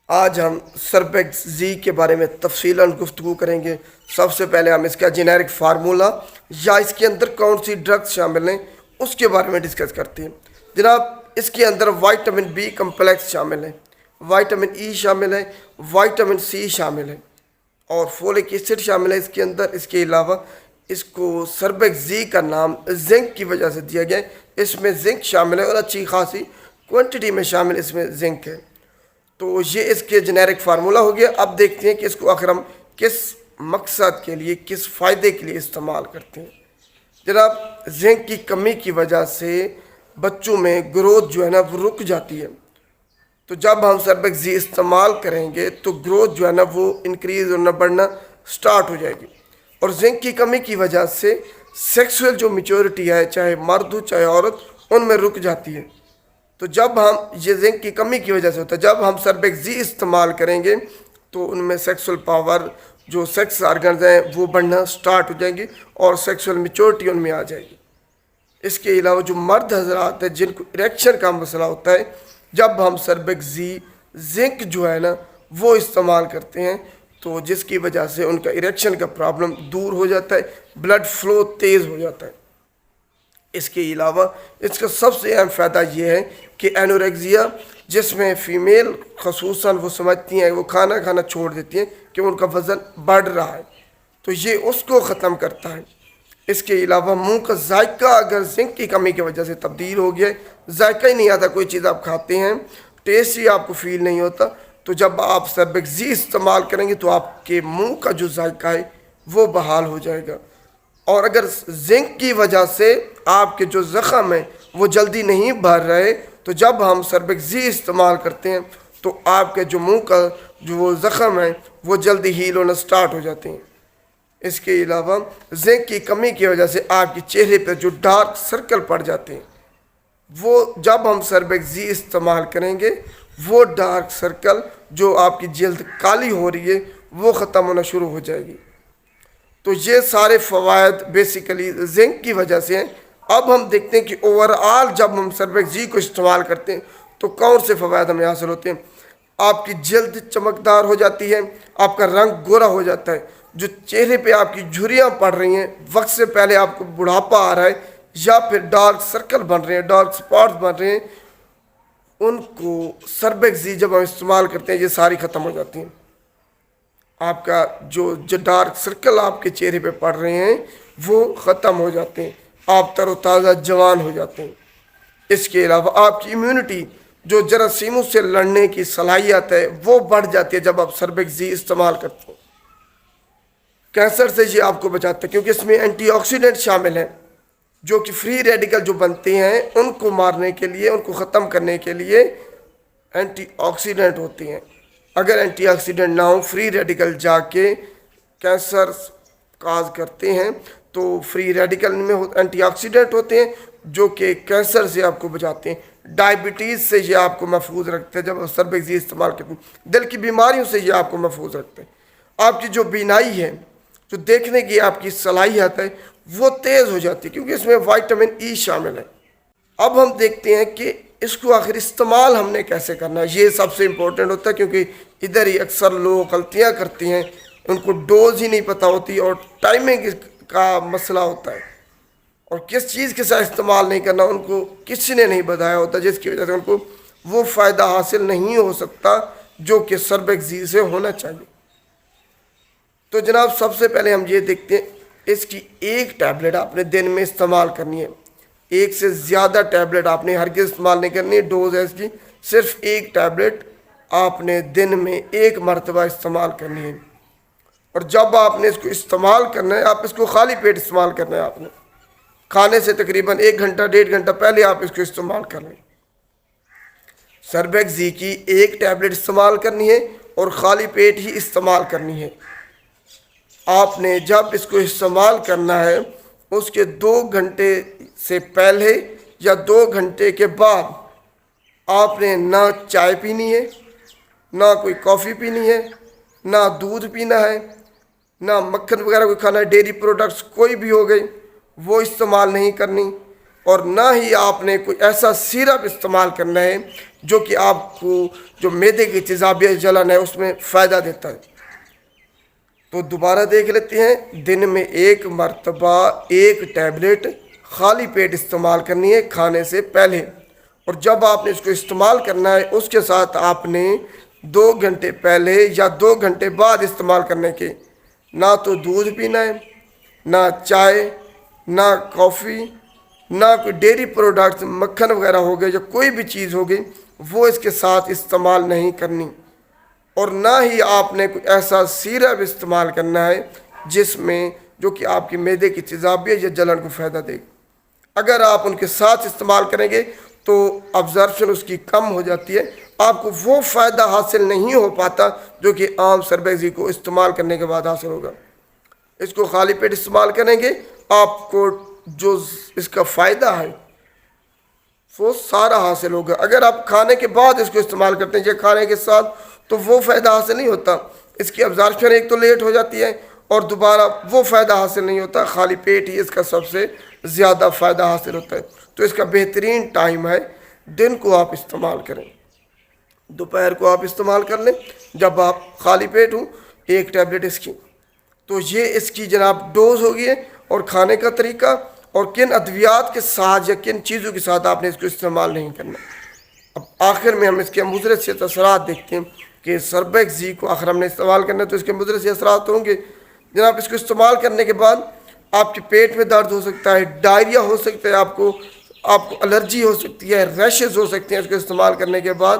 آج ہم سربیکس زی کے بارے میں تفصیلاً گفتگو کریں گے۔ سب سے پہلے ہم اس کا جنیرک فارمولا یا اس کے اندر کون سی ڈرگس شامل ہیں اس کے بارے میں ڈسکس کرتے ہیں۔ جناب، اس کے اندر وائٹامن بی کمپلیکس شامل ہے، وائٹامن ای شامل ہے، وائٹامن سی شامل ہے اور فولک ایسڈ شامل ہے اس کے اندر۔ اس کے علاوہ اس کو سربیکس زی کا نام زنک کی وجہ سے دیا گیا ہے۔ اس میں زنک شامل ہے اور اچھی خاصی کوانٹٹی میں شامل اس میں زنک ہے۔ تو یہ اس کے جنیرک فارمولا ہو گیا۔ اب دیکھتے ہیں کہ اس کو آخر ہم کس مقصد کے لیے، کس فائدے کے لیے استعمال کرتے ہیں۔ جناب، زنک کی کمی کی وجہ سے بچوں میں گروتھ جو ہے نا وہ رک جاتی ہے۔ تو جب ہم سربیکس زی استعمال کریں گے تو گروتھ جو ہے نا وہ انکریز ہونا بڑھنا سٹارٹ ہو جائے گی، اور زنک کی کمی کی وجہ سے سیکسول جو میچورٹی ہے، چاہے مرد ہو چاہے عورت، ان میں رک جاتی ہے۔ تو جب ہم یہ زنک کی کمی کی وجہ سے ہوتا ہے، جب ہم سربیکس زی استعمال کریں گے تو ان میں سیکسول پاور، جو سیکس آرگنز ہیں، وہ بڑھنا سٹارٹ ہو جائیں گے اور سیکسول میچورٹی ان میں آ جائے گی۔ اس کے علاوہ جو مرد حضرات ہیں جن کو اریکشن کا مسئلہ ہوتا ہے، جب ہم سربیکس زی زنک جو ہے نا وہ استعمال کرتے ہیں تو جس کی وجہ سے ان کا اریکشن کا پرابلم دور ہو جاتا ہے، بلڈ فلو تیز ہو جاتا ہے۔ اس کے علاوہ اس کا سب سے اہم فائدہ یہ ہے کہ اینوریکزیا، جس میں فیمیل خصوصاً وہ سمجھتی ہیں، وہ کھانا کھانا چھوڑ دیتی ہیں کہ ان کا وزن بڑھ رہا ہے، تو یہ اس کو ختم کرتا ہے۔ اس کے علاوہ منہ کا ذائقہ اگر زنک کی کمی کی وجہ سے تبدیل ہو گیا ہے، ذائقہ ہی نہیں آتا، کوئی چیز آپ کھاتے ہیں ٹیسٹ ہی آپ کو فیل نہیں ہوتا، تو جب آپ سربیکس زی استعمال کریں گے تو آپ کے منہ کا جو ذائقہ ہے وہ بحال ہو جائے گا۔ اور اگر زنک کی وجہ سے آپ کے جو زخم ہیں وہ جلدی نہیں بھر رہے، تو جب ہم سربیکس زی استعمال کرتے ہیں تو آپ کے جو منہ کا جو وہ زخم ہیں وہ جلدی ہیل ہونا سٹارٹ ہو جاتے ہیں۔ اس کے علاوہ زنک کی کمی کی وجہ سے آپ کے چہرے پہ جو ڈارک سرکل پڑ جاتے ہیں، وہ جب ہم سربیکس زی استعمال کریں گے وہ ڈارک سرکل جو آپ کی جلد کالی ہو رہی ہے وہ ختم ہونا شروع ہو جائے گی۔ تو یہ سارے فوائد بیسیکلی زنک کی وجہ سے ہیں۔ اب ہم دیکھتے ہیں کہ اوورآل جب ہم سربیکس زی کو استعمال کرتے ہیں تو کون سے فوائد ہمیں حاصل ہوتے ہیں۔ آپ کی جلد چمکدار ہو جاتی ہے، آپ کا رنگ گورا ہو جاتا ہے، جو چہرے پہ آپ کی جھریاں پڑ رہی ہیں، وقت سے پہلے آپ کو بڑھاپا آ رہا ہے یا پھر ڈارک سرکل بن رہے ہیں، ڈارک سپاٹس بن رہے ہیں، ان کو سربیکس زی جب ہم استعمال کرتے ہیں یہ ساری ختم ہو جاتی ہیں۔ آپ کا جو ڈارک سرکل آپ کے چہرے پہ پڑ رہے ہیں وہ ختم ہو جاتے ہیں، آپ تر و تازہ جوان ہو جاتے ہیں۔ اس کے علاوہ آپ کی امیونٹی، جو جراثیموں سے لڑنے کی صلاحیت ہے، وہ بڑھ جاتی ہے جب آپ سربیکس زی استعمال کرتے ہیں۔ کینسر سے یہ آپ کو بچاتا ہے کیونکہ اس میں اینٹی آکسیڈنٹ شامل ہیں، جو کہ فری ریڈیکل جو بنتے ہیں ان کو مارنے کے لیے، ان کو ختم کرنے کے لیے اینٹی آکسیڈنٹ ہوتے ہیں۔ اگر اینٹی آکسیڈنٹ نہ ہو، فری ریڈیکل جا کے کینسر کاز کرتے ہیں، تو فری ریڈیکل میں اینٹی آکسیڈنٹ ہوتے ہیں جو کہ کینسر سے آپ کو بچاتے ہیں۔ ڈائبٹیز سے یہ آپ کو محفوظ رکھتے ہیں جب آپ سربیکس زی استعمال کرتے ہیں۔ دل کی بیماریوں سے یہ آپ کو محفوظ رکھتے ہیں۔ آپ کی جو بینائی ہے، جو دیکھنے کی آپ کی صلاحیت ہے، وہ تیز ہو جاتی ہے کیونکہ اس میں وائٹامن ای شامل ہے۔ اب ہم دیکھتے ہیں کہ اس کو آخر استعمال ہم نے کیسے کرنا ہے، یہ سب سے امپورٹنٹ ہوتا ہے کیونکہ ادھر ہی اکثر لوگ غلطیاں کرتے ہیں، ان کو ڈوز ہی نہیں پتہ ہوتی اور ٹائمنگ کا مسئلہ ہوتا ہے، اور کس چیز کے ساتھ استعمال نہیں کرنا ان کو کسی نے نہیں بتایا ہوتا، جس کی وجہ سے ان کو وہ فائدہ حاصل نہیں ہو سکتا جو کہ سربیکس زی سے ہونا چاہیے۔ تو جناب، سب سے پہلے ہم یہ دیکھتے ہیں اس کی ایک ٹیبلٹ آپ نے دن میں استعمال کرنی ہے۔ ایک سے زیادہ ٹیبلٹ آپ نے ہرگز استعمال نہیں کرنی ہے۔ ڈوز ہے اس کی صرف ایک ٹیبلٹ آپ نے دن میں ایک مرتبہ استعمال کرنی ہے، اور جب آپ نے اس کو استعمال کرنا ہے آپ اس کو خالی پیٹ استعمال کرنا ہے۔ آپ نے کھانے سے تقریباً 1 گھنٹہ 1.5 گھنٹہ پہلے آپ اس کو استعمال کر لیں۔ سربیکس زی کی ایک ٹیبلٹ استعمال کرنی ہے اور خالی پیٹ ہی استعمال کرنی ہے۔ آپ نے جب اس کو استعمال کرنا ہے اس کے 2 گھنٹے سے پہلے یا 2 گھنٹے کے بعد آپ نے نہ چائے پینی ہے، نہ کوئی کافی پینی ہے، نہ دودھ پینا ہے، نہ مکھن وغیرہ کوئی کھانا ہے، ڈیری پروڈکٹس کوئی بھی ہو گئی وہ استعمال نہیں کرنی، اور نہ ہی آپ نے کوئی ایسا سیرپ استعمال کرنا ہے جو کہ آپ کو جو معدے کی تیزابیت جلن ہے اس میں فائدہ دیتا ہے۔ تو دوبارہ دیکھ لیتے ہیں، دن میں 1 مرتبہ 1 ٹیبلٹ خالی پیٹ استعمال کرنی ہے کھانے سے پہلے، اور جب آپ نے اس کو استعمال کرنا ہے اس کے ساتھ آپ نے 2 گھنٹے پہلے یا 2 گھنٹے بعد استعمال کرنے کے نہ تو دودھ پینا ہے، نہ چائے، نہ کافی، نہ کوئی ڈیری پروڈکٹس مکھن وغیرہ ہو گئے یا کوئی بھی چیز ہو گئی وہ اس کے ساتھ استعمال نہیں کرنی، اور نہ ہی آپ نے کوئی ایسا سیرپ استعمال کرنا ہے جس میں جو کہ آپ کی معدے کی تیزابیت یا جلن کو فائدہ دے گا۔ اگر آپ ان کے ساتھ استعمال کریں گے تو ابزارپشن اس کی کم ہو جاتی ہے، آپ کو وہ فائدہ حاصل نہیں ہو پاتا جو کہ عام سربیزی کو استعمال کرنے کے بعد حاصل ہوگا۔ اس کو خالی پیٹ استعمال کریں گے، آپ کو جو اس کا فائدہ ہے وہ سارا حاصل ہوگا۔ اگر آپ کھانے کے بعد اس کو استعمال کرتے ہیں یا کھانے کے ساتھ تو وہ فائدہ حاصل نہیں ہوتا، اس کی ابزارپشن ایک تو لیٹ ہو جاتی ہے اور دوبارہ وہ فائدہ حاصل نہیں ہوتا، خالی پیٹ ہی اس کا سب سے زیادہ فائدہ حاصل ہوتا ہے۔ تو اس کا بہترین ٹائم ہے دن کو آپ استعمال کریں، دوپہر کو آپ استعمال کر لیں جب آپ خالی پیٹ ہوں 1 ٹیبلٹ اس کی۔ تو یہ اس کی جناب ڈوز ہوگی ہے، اور کھانے کا طریقہ اور کن ادویات کے ساتھ یا کن چیزوں کے ساتھ آپ نے اس کو استعمال نہیں کرنا۔ اب آخر میں ہم اس کے مضر سے اثرات دیکھتے ہیں کہ سربیکس زی کو آخر ہم نے استعمال کرنا ہے تو اس کے مضر سے اثرات ہوں گے جناب۔ اس کو استعمال کرنے کے بعد آپ کے پیٹ میں درد ہو سکتا ہے، ڈائریا ہو سکتا ہے، آپ کو الرجی ہو سکتی ہے، ریشز ہو سکتے ہیں اس کو استعمال کرنے کے بعد،